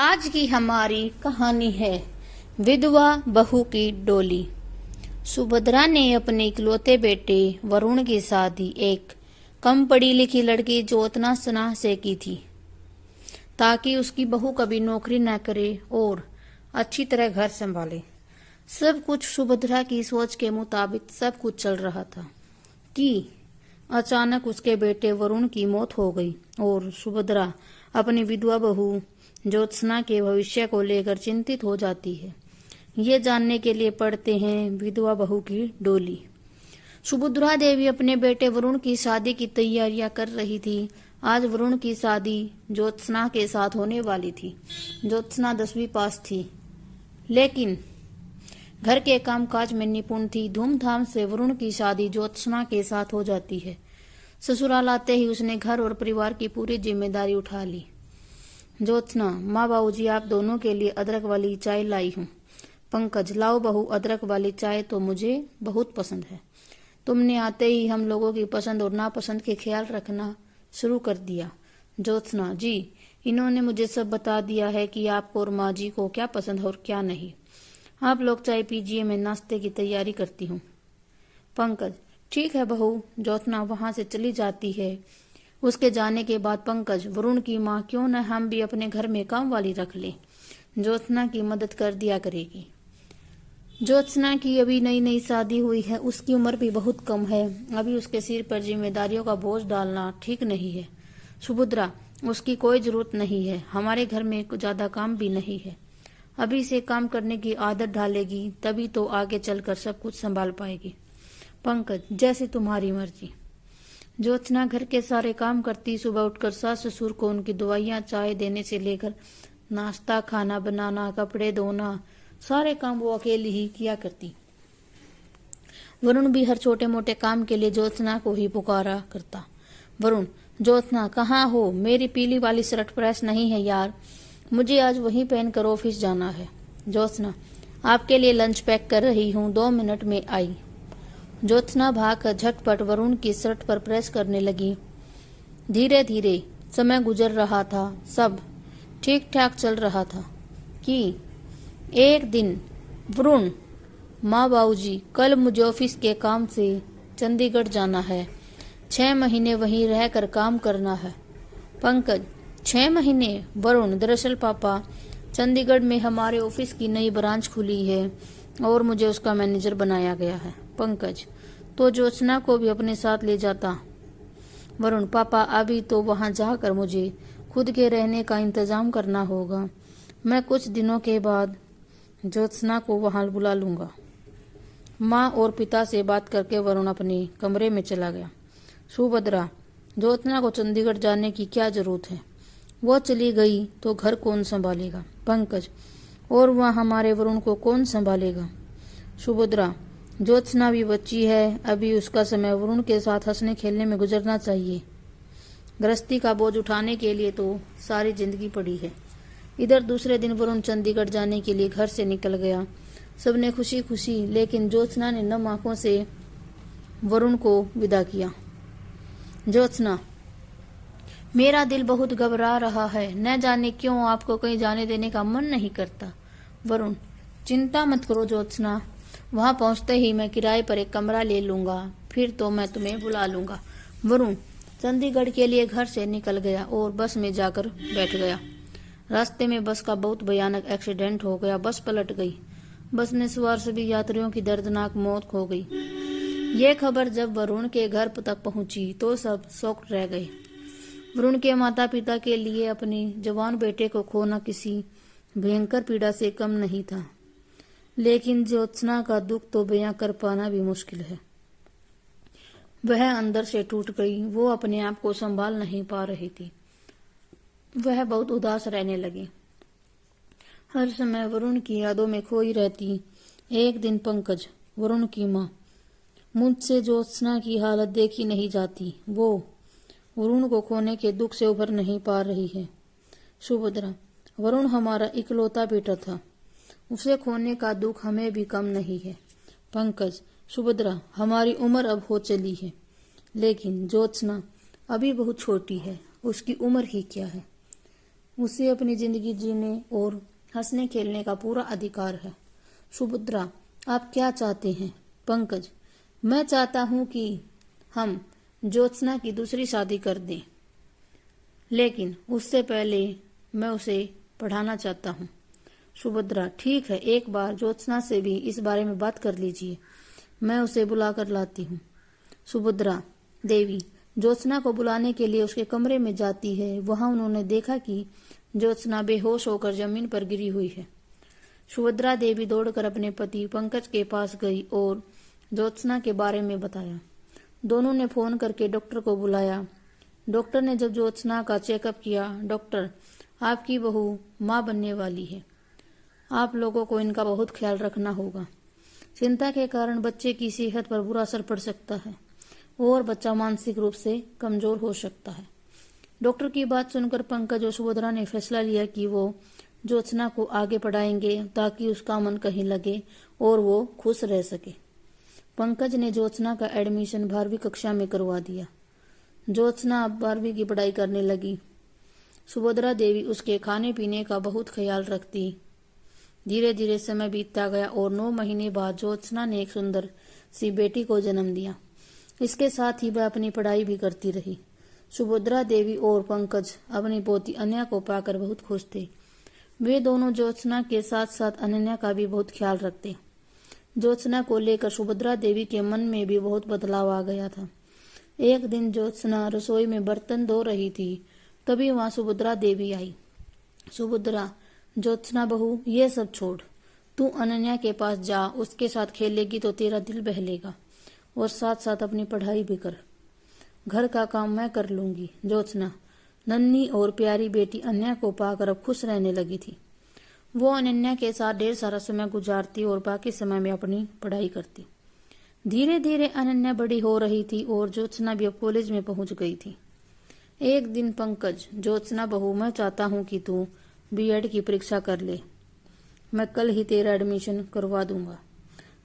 आज की हमारी कहानी है विधवा बहू की डोली। सुभद्रा ने अपने इकलौते बेटे वरुण की शादी एक कम पढ़ी लिखी लड़की ज्योत्सना से की थी, ताकि उसकी बहू कभी नौकरी न करे और अच्छी तरह घर संभाले। सब कुछ सुभद्रा की सोच के मुताबिक सब कुछ चल रहा था कि अचानक उसके बेटे वरुण की मौत हो गई और सुभद्रा अपनी विधवा बहू ज्योत्सना के भविष्य को लेकर चिंतित हो जाती है। ये जानने के लिए पढ़ते हैं विधवा बहू की डोली। सुभद्रा देवी अपने बेटे वरुण की शादी की तैयारियां कर रही थी। आज वरुण की शादी ज्योत्सना के साथ होने वाली थी। ज्योत्सना 10वीं पास थी, लेकिन घर के कामकाज में निपुण थी। धूमधाम से वरुण की शादी ज्योत्सना के साथ हो जाती है। ससुराल आते ही उसने घर और परिवार की पूरी जिम्मेदारी उठा ली। ज्योत्सना, माँ बाबूजी आप दोनों के लिए अदरक वाली चाय लाई हूँ। पंकज, लाओ बहू, अदरक वाली चाय तो मुझे बहुत पसंद है। तुमने आते ही हम लोगों की पसंद और नापसंद के ख्याल रखना शुरू कर दिया। ज्योत्सना, जी, इन्होंने मुझे सब बता दिया है कि आपको और माँ जी को क्या पसंद है और क्या नहीं। आप लोग चाय पीजिए, मैं नाश्ते की तैयारी करती हूँ। पंकज, ठीक है बहू। ज्योत्सना वहां से चली जाती है। उसके जाने के बाद पंकज, वरुण की माँ, क्यों न हम भी अपने घर में काम वाली रख ले, ज्योत्सना की मदद कर दिया करेगी। ज्योत्सना की अभी नई नई शादी हुई है, उसकी उम्र भी बहुत कम है। अभी उसके सिर पर जिम्मेदारियों का बोझ डालना ठीक नहीं है। सुभद्रा, उसकी कोई जरूरत नहीं है, हमारे घर में ज्यादा काम भी नहीं है। अभी से काम करने की आदत डालेगी तभी तो आगे चलकर सब कुछ संभाल पाएगी। पंकज, जैसे तुम्हारी मर्जी। ज्योत्सना घर के सारे काम करती। सुबह उठकर सास ससुर को उनकी दवाइयाँ चाय देने से लेकर नाश्ता, खाना बनाना, कपड़े धोना, सारे काम वो अकेली ही किया करती। वरुण भी हर छोटे मोटे काम के लिए ज्योत्सना को ही पुकारा करता। वरुण, ज्योत्सना कहाँ हो? मेरी पीली वाली शर्ट प्रेस नहीं है यार, मुझे आज वही पहनकर ऑफिस जाना है। ज्योत्सना, आपके लिए लंच पैक कर रही हूँ, 2 मिनट में आई। ज्योत्सना भागकर झटपट वरुण की शर्ट पर प्रेस करने लगी। धीरे धीरे समय गुजर रहा था। सब ठीक ठाक चल रहा था कि एक दिन वरुण, माँ बाबूजी, कल मुझे ऑफिस के काम से चंडीगढ़ जाना है। 6 महीने वहीं रहकर काम करना है। पंकज, 6 महीने? वरुण, दरअसल पापा, चंडीगढ़ में हमारे ऑफिस की नई ब्रांच खुली है और मुझे उसका मैनेजर बनाया गया है। पंकज, तो ज्योत्सना को भी अपने साथ ले जाता। वरुण, पापा, अभी तो वहां जाकर मुझे खुद के रहने का इंतजाम करना होगा। मैं कुछ दिनों के बाद ज्योत्सना को वहां बुला लूंगा। माँ और पिता से बात करके वरुण अपने कमरे में चला गया। सुभद्रा, ज्योत्सना को चंडीगढ़ जाने की क्या जरूरत है? वो चली गई तो घर कौन संभालेगा? पंकज, और वह हमारे वरुण को कौन संभालेगा? सुभद्रा, ज्योत्सना भी बच्ची है, अभी उसका समय वरुण के साथ हंसने खेलने में गुजरना चाहिए। गृहस्थी का बोझ उठाने के लिए तो सारी जिंदगी पड़ी है। इधर दूसरे दिन वरुण चंडीगढ़ जाने के लिए घर से निकल गया। सबने खुशी खुशी, लेकिन ज्योत्सना ने नम आंखों से वरुण को विदा किया। ज्योत्सना, मेरा दिल बहुत घबरा रहा है, न जाने क्यों आपको कहीं जाने देने का मन नहीं करता। वरुण, चिंता मत करो ज्योत्सना, वहां पहुंचते ही मैं किराए पर एक कमरा ले लूंगा, फिर तो मैं तुम्हें बुला लूंगा। वरुण चंडीगढ़ के लिए घर से निकल गया और बस में जाकर बैठ गया। रास्ते में बस का बहुत भयानक एक्सीडेंट हो गया। बस पलट गई। बस में सवार सभी यात्रियों की दर्दनाक मौत हो गई। ये खबर जब वरुण के घर तक पहुंची तो सब शॉक्ड रह गए। वरुण के माता पिता के लिए अपने जवान बेटे को खोना किसी भयंकर पीड़ा से कम नहीं था, लेकिन ज्योत्सना का दुख तो बयां कर पाना भी मुश्किल है। वह अंदर से टूट गई। वो अपने आप को संभाल नहीं पा रही थी। वह बहुत उदास रहने लगी। हर समय वरुण की यादों में खोई रहती। एक दिन पंकज, वरुण की माँ, मुझसे ज्योत्सना की हालत देखी नहीं जाती, वो वरुण को खोने के दुख से उभर नहीं पा रही है। सुभद्रा, वरुण हमारा इकलौता बेटा था, उसे खोने का दुख हमें भी कम नहीं है। पंकज, सुभद्रा, हमारी उम्र अब हो चली है, लेकिन ज्योत्सना अभी बहुत छोटी है, उसकी उम्र ही क्या है। उसे अपनी जिंदगी जीने और हंसने खेलने का पूरा अधिकार है। सुभद्रा, आप क्या चाहते हैं? पंकज, मैं चाहता हूं कि हम ज्योत्सना की दूसरी शादी कर दें, लेकिन उससे पहले मैं उसे पढ़ाना चाहता हूं। सुभद्रा, ठीक है, एक बार ज्योत्सना से भी इस बारे में बात कर लीजिए, मैं उसे बुलाकर लाती हूँ। सुभद्रा देवी ज्योत्सना को बुलाने के लिए उसके कमरे में जाती है। वहां उन्होंने देखा कि ज्योत्सना बेहोश होकर जमीन पर गिरी हुई है। सुभद्रा देवी दौड़कर अपने पति पंकज के पास गई और ज्योत्सना के बारे में बताया। दोनों ने फोन करके डॉक्टर को बुलाया। डॉक्टर ने जब ज्योत्सना का चेकअप किया, डॉक्टर, आपकी बहू मां बनने वाली है, आप लोगों को इनका बहुत ख्याल रखना होगा। चिंता के कारण बच्चे की सेहत पर बुरा असर पड़ सकता है और बच्चा मानसिक रूप से कमजोर हो सकता है। डॉक्टर की बात सुनकर पंकज और सुभद्रा ने फैसला लिया कि वो ज्योत्सना को आगे पढ़ाएंगे ताकि उसका मन कहीं लगे और वो खुश रह सके। पंकज ने ज्योत्सना का एडमिशन 12वीं कक्षा में करवा दिया। ज्योत्सना अब 12वीं की पढ़ाई करने लगी। सुभद्रा देवी उसके खाने पीने का बहुत ख्याल रखती। धीरे धीरे समय बीतता गया और 9 महीने बाद ज्योत्सना ने एक सुंदर सी बेटी को जन्म दिया। इसके साथ ही वह अपनी पढ़ाई भी करती रही। सुभद्रा देवी और पंकज अपनी पोती अनन्या को पाकर बहुत खुश थे। वे दोनों ज्योत्सना के साथ साथ अनन्या का भी बहुत ख्याल रखते। ज्योत्सना को लेकर सुभद्रा देवी के मन में भी बहुत बदलाव आ गया था। एक दिन ज्योत्सना रसोई में बर्तन धो रही थी, तभी वहां सुभद्रा देवी आई। सुभद्रा, ज्योत्सना बहू, ये सब छोड़, तू अनन्या के पास जा, उसके साथ खेलेगी तो तेरा दिल बहलेगा और साथ साथ अपनी पढ़ाई भी कर। घर का काम मैं कर लूंगी। ज्योत्सना नन्ही और प्यारी बेटी अनन्या को पाकर अब खुश रहने लगी थी। वो अनन्या के साथ ढेर सारा समय गुजारती और बाकी समय में अपनी पढ़ाई करती। धीरे धीरे अनन्या बड़ी हो रही थी और ज्योत्सना भी अब कॉलेज में पहुंच गई थी। एक दिन पंकज, ज्योत्सना बहू, मैं चाहता हूँ कि तू बीएड की परीक्षा कर ले, मैं कल ही तेरा एडमिशन करवा दूंगा।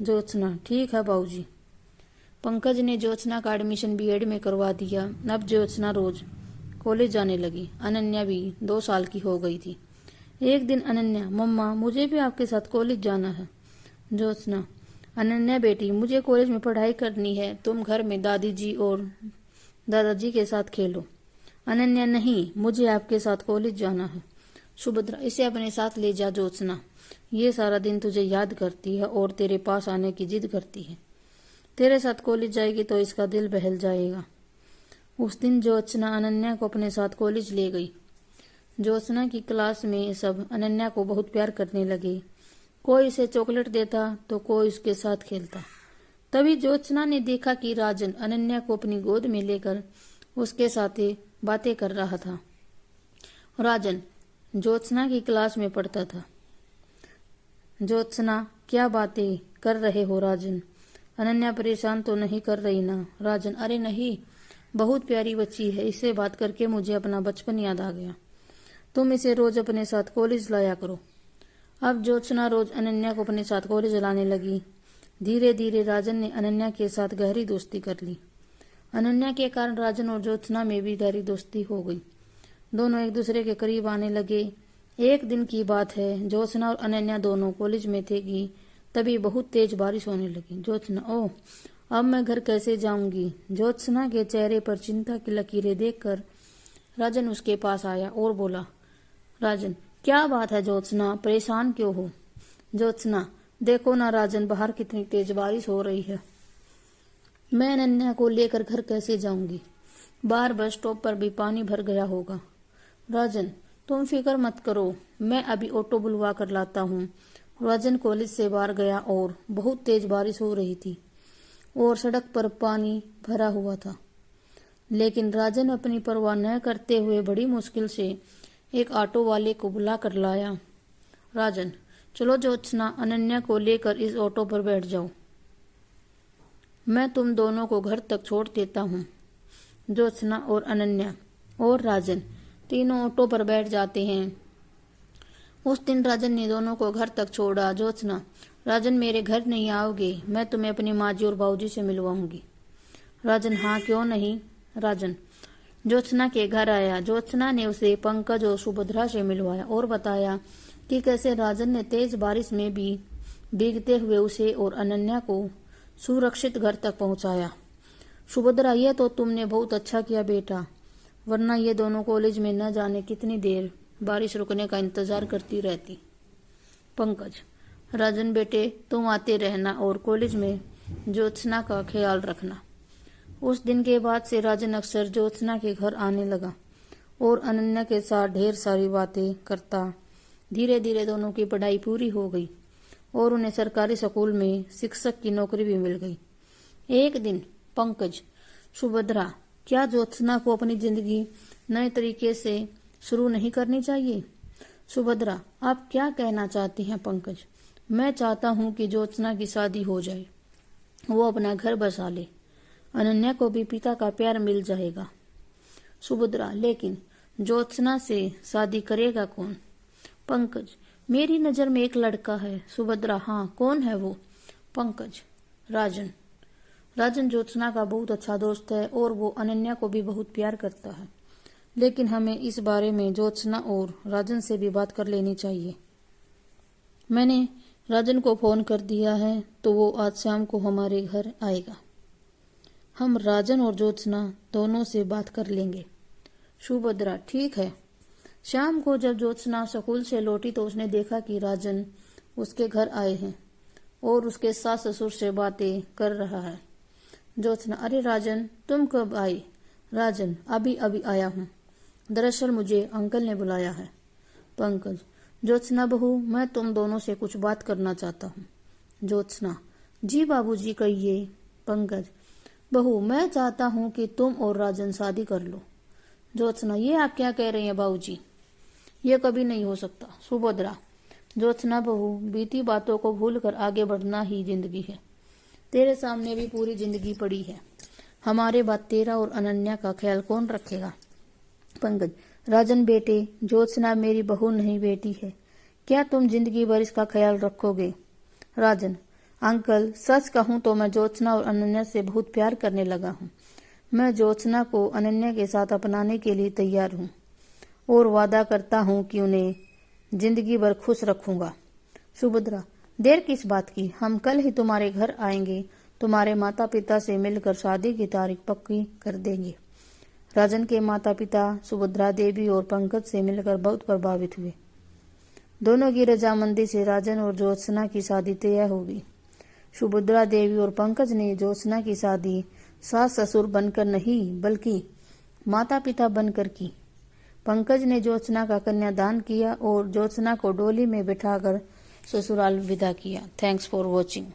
ज्योत्सना, ठीक है बाबूजी। पंकज ने ज्योत्सना का एडमिशन बीएड में करवा दिया। अब ज्योत्सना रोज कॉलेज जाने लगी। अनन्या भी 2 साल की हो गई थी। एक दिन अनन्या, मम्मा, मुझे भी आपके साथ कॉलेज जाना है। ज्योत्सना, अनन्या बेटी, मुझे कॉलेज में पढ़ाई करनी है, तुम घर में दादी जी और दादाजी के साथ खेलो। अनन्या, नहीं, मुझे आपके साथ कॉलेज जाना है। सुभद्रा, इसे अपने साथ ले जा। ज्योत्सना, ये सारा दिन तुझे याद करती है और तेरे पास आने की जिद करती है। तेरे साथ कॉलेज जाएगी तो इसका दिल बहल जाएगा। उस दिन ज्योत्सना अनन्या को अपने साथ कॉलेज ले गई। ज्योत्सना की क्लास में सब अनन्या को बहुत प्यार करने लगे। कोई इसे चॉकलेट देता तो कोई उसके साथ खेलता। तभी ज्योत्सना ने देखा कि राजन अनन्या को अपनी गोद में लेकर उसके साथ बातें कर रहा था। राजन ज्योत्सना की क्लास में पढ़ता था। ज्योत्सना, क्या बातें कर रहे हो राजन? अनन्या परेशान तो नहीं कर रही ना? राजन, अरे नहीं, बहुत प्यारी बच्ची है, इससे बात करके मुझे अपना बचपन याद आ गया। तुम इसे रोज अपने साथ कॉलेज लाया करो। अब ज्योत्सना रोज अनन्या को अपने साथ कॉलेज लाने लगी। धीरे धीरे राजन ने अनन्या के साथ गहरी दोस्ती कर ली। अनन्या के कारण राजन और ज्योत्सना में भी गहरी दोस्ती हो गई। दोनों एक दूसरे के करीब आने लगे। एक दिन की बात है, ज्योत्सना और अनन्या दोनों कॉलेज में थे कि तभी बहुत तेज बारिश होने लगी। ज्योत्सना, ओह, अब मैं घर कैसे जाऊंगी? ज्योत्सना के चेहरे पर चिंता की लकीरें देखकर राजन उसके पास आया और बोला। राजन, क्या बात है ज्योत्सना, परेशान क्यों हो? ज्योत्सना, देखो ना राजन, बाहर कितनी तेज बारिश हो रही है, मैं अनन्या को लेकर घर कैसे जाऊंगी? बाहर बस स्टॉप पर भी पानी भर गया होगा। राजन, तुम फिक्र मत करो, मैं अभी ऑटो बुलवा कर लाता हूँ। राजन कॉलेज से बाहर गया और बहुत तेज बारिश हो रही थी और सड़क पर पानी भरा हुआ था, लेकिन राजन अपनी परवाह न करते हुए बड़ी मुश्किल से एक ऑटो वाले को बुला कर लाया। राजन, चलो ज्योत्सना, अनन्या को लेकर इस ऑटो पर बैठ जाओ, मैं तुम दोनों को घर तक छोड़ देता हूँ। ज्योत्सना और अनन्या और राजन तीनों ऑटो पर बैठ जाते हैं। उस दिन राजन ने दोनों को घर तक छोड़ा। ज्योत्सना, राजन, मेरे घर नहीं आओगे? मैं तुम्हें अपनी माँ जी और बाबूजी से मिलवाऊंगी। राजन, हाँ, क्यों नहीं। राजन, ज्योत्सना के घर आया। ज्योत्सना ने उसे पंकज और सुभद्रा से मिलवाया और बताया कि कैसे राजन ने तेज बारिश में भी भीगते हुए उसे और अनन्या को सुरक्षित घर तक पहुंचाया। सुभद्रा, ये तो तुमने बहुत अच्छा किया बेटा, वरना ये दोनों कॉलेज में न जाने कितनी देर बारिश रुकने का इंतजार करती रहती। पंकज, राजन बेटे, तुम आते रहना और कॉलेज में ज्योत्सना का ख्याल रखना। उस दिन के बाद से राजन अक्सर ज्योत्सना के घर आने लगा और अनन्या के साथ ढेर सारी बातें करता। धीरे धीरे दोनों की पढ़ाई पूरी हो गई और उन्हें सरकारी स्कूल में शिक्षक की नौकरी भी मिल गई। एक दिन पंकज, सुभद्रा, क्या ज्योत्सना को अपनी जिंदगी नए तरीके से शुरू नहीं करनी चाहिए? सुभद्रा, आप क्या कहना चाहती हैं? पंकज, मैं चाहता हूं कि ज्योत्सना की शादी हो जाए, वो अपना घर बसा ले, अनन्या को भी पिता का प्यार मिल जाएगा। सुभद्रा, लेकिन ज्योत्सना से शादी करेगा कौन? पंकज, मेरी नजर में एक लड़का है। सुभद्रा, हाँ, कौन है वो? पंकज, राजन। राजन ज्योत्सना का बहुत अच्छा दोस्त है और वो अनन्या को भी बहुत प्यार करता है, लेकिन हमें इस बारे में ज्योत्सना और राजन से भी बात कर लेनी चाहिए। मैंने राजन को फोन कर दिया है तो वो आज शाम को हमारे घर आएगा। हम राजन और ज्योत्सना दोनों से बात कर लेंगे। सुभद्रा, ठीक है। शाम को जब ज्योत्सना स्कूल से लौटी तो उसने देखा कि राजन उसके घर आए हैं और उसके सास ससुर से बातें कर रहा है। ज्योत्सना, अरे राजन, तुम कब आए? राजन, अभी अभी आया हूँ, दरअसल मुझे अंकल ने बुलाया है। पंकज, ज्योत्सना बहू, मैं तुम दोनों से कुछ बात करना चाहता हूँ। ज्योत्सना, जी बाबूजी, कहिए। पंकज, बहू, मैं चाहता हूँ कि तुम और राजन शादी कर लो। ज्योत्सना, ये आप क्या कह रही हैं बाबूजी? ये कभी नहीं हो सकता। सुभद्रा, ज्योत्सना बहू, बीती बातों को भूलकर आगे बढ़ना ही जिंदगी है। तेरे सामने भी पूरी जिंदगी पड़ी है, हमारे बाद तेरा और अनन्या का ख्याल कौन रखेगा? पंकज, राजन बेटे, ज्योत्सना मेरी बहू नहीं बेटी है, क्या तुम जिंदगी भर इसका ख्याल रखोगे? राजन, अंकल, सच कहूँ तो मैं ज्योत्सना और अनन्या से बहुत प्यार करने लगा हूँ। मैं ज्योत्सना को अनन्या के साथ अपनाने के लिए तैयार हूँ और वादा करता हूँ कि उन्हें जिंदगी भर खुश रखूंगा। सुभद्रा, देर किस बात की, हम कल ही तुम्हारे घर आएंगे, तुम्हारे माता पिता से मिलकर शादी की तारीख पक्की कर देंगे। राजन के माता पिता सुभद्रा देवी और पंकज से मिलकर बहुत प्रभावित हुए। दोनों की रजामंदी से राजन और ज्योत्सना की शादी तय हो गई। सुभद्रा देवी और पंकज ने ज्योत्सना की शादी सास ससुर बनकर नहीं बल्कि माता पिता बनकर की। पंकज ने ज्योत्सना का कन्यादान किया और ज्योत्सना को डोली में बिठाकर ससुराल विदा किया। Thanks for watching.